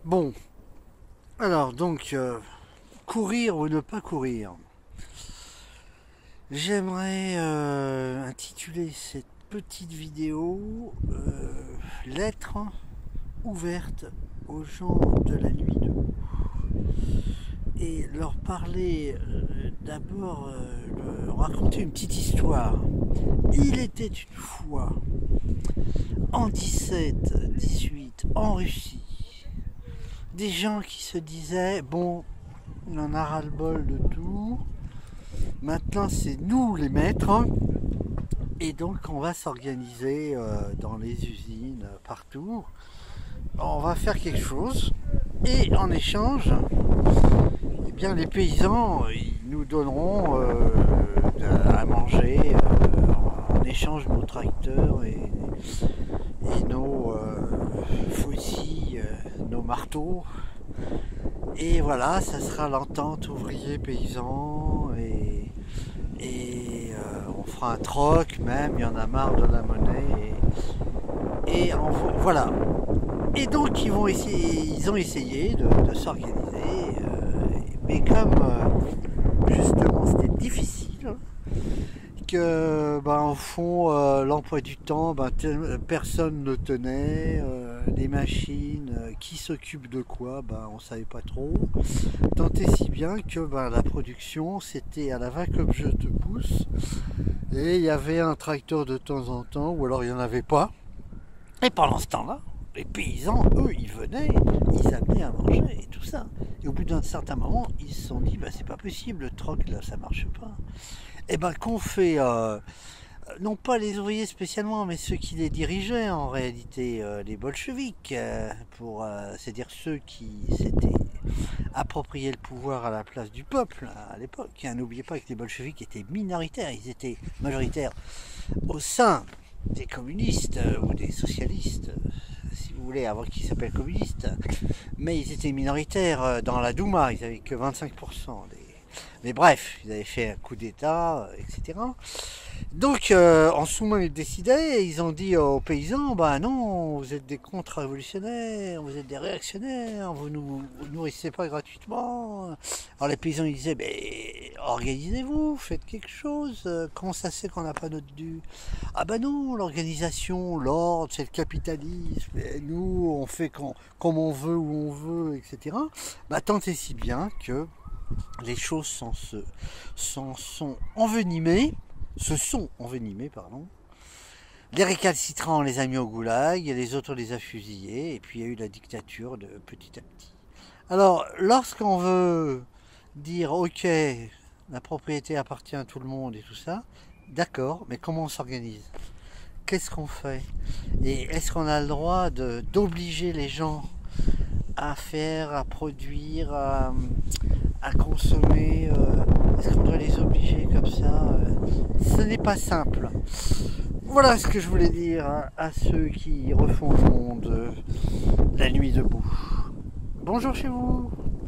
Bon, alors donc, courir ou ne pas courir. J'aimerais intituler cette petite vidéo Lettre ouverte aux gens de la nuit debout. Et leur parler d'abord, leur raconter une petite histoire. Il était une fois, en 17-18, en Russie, des gens qui se disaient, bon, on en a ras-le-bol de tout, maintenant c'est nous les maîtres, et donc on va s'organiser dans les usines, partout, on va faire quelque chose, et en échange, eh bien, les paysans, ils nous donneront à manger en échange de nos tracteurs et nos faucils, nos marteaux. Et voilà, ça sera l'entente ouvrier-paysan et on fera un troc même, il y en a marre de la monnaie. Voilà. Et donc ils ont essayé de s'organiser, mais comme justement c'était difficile, que au fond l'emploi du temps, personne ne tenait, les machines, qui s'occupe de quoi, on savait pas trop. Tant et si bien que la production c'était à la va comme je te pousse, et il y avait un tracteur de temps en temps, ou alors il n'y en avait pas. Et pendant ce temps-là, les paysans, eux, ils venaient, ils amenaient à manger et tout ça. Et au bout d'un certain moment, ils se sont dit, c'est pas possible, le troc là, ça marche pas. Et qu'on fait, non pas les ouvriers spécialement, mais ceux qui les dirigeaient en réalité, les bolcheviks, c'est-à-dire ceux qui s'étaient approprié le pouvoir à la place du peuple à l'époque. N'oubliez pas que les bolcheviks étaient minoritaires, ils étaient majoritaires au sein des communistes ou des socialistes, si vous voulez, avant qu'ils s'appellent communistes, mais ils étaient minoritaires dans la Douma, ils n'avaient que 25%. Mais bref, ils avaient fait un coup d'État, etc. Donc, en sous-main, ils décidaient, et ils ont dit aux paysans, non, vous êtes des contre-révolutionnaires, vous êtes des réactionnaires, vous nous nourrissez pas gratuitement. Alors les paysans, ils disaient, organisez-vous, faites quelque chose, comment ça se fait qu'on n'a pas notre dû? Ah non, l'organisation, l'ordre, c'est le capitalisme, et nous, on fait comme on veut, où on veut, etc. Tant et si bien que les choses s'en sont envenimées, pardon. Les récalcitrants, on les a mis au goulag, et les autres, on les a fusillés, et puis il y a eu la dictature de petit à petit. Alors, lorsqu'on veut dire, ok, la propriété appartient à tout le monde et tout ça, d'accord, mais comment on s'organise? Qu'est-ce qu'on fait? Et est-ce qu'on a le droit d'obliger les gens à faire, à produire, à consommer? Est-ce qu'on doit les obliger comme ça? Ce n'est pas simple. Voilà ce que je voulais dire à ceux qui refont le monde la nuit debout. Bonjour chez vous.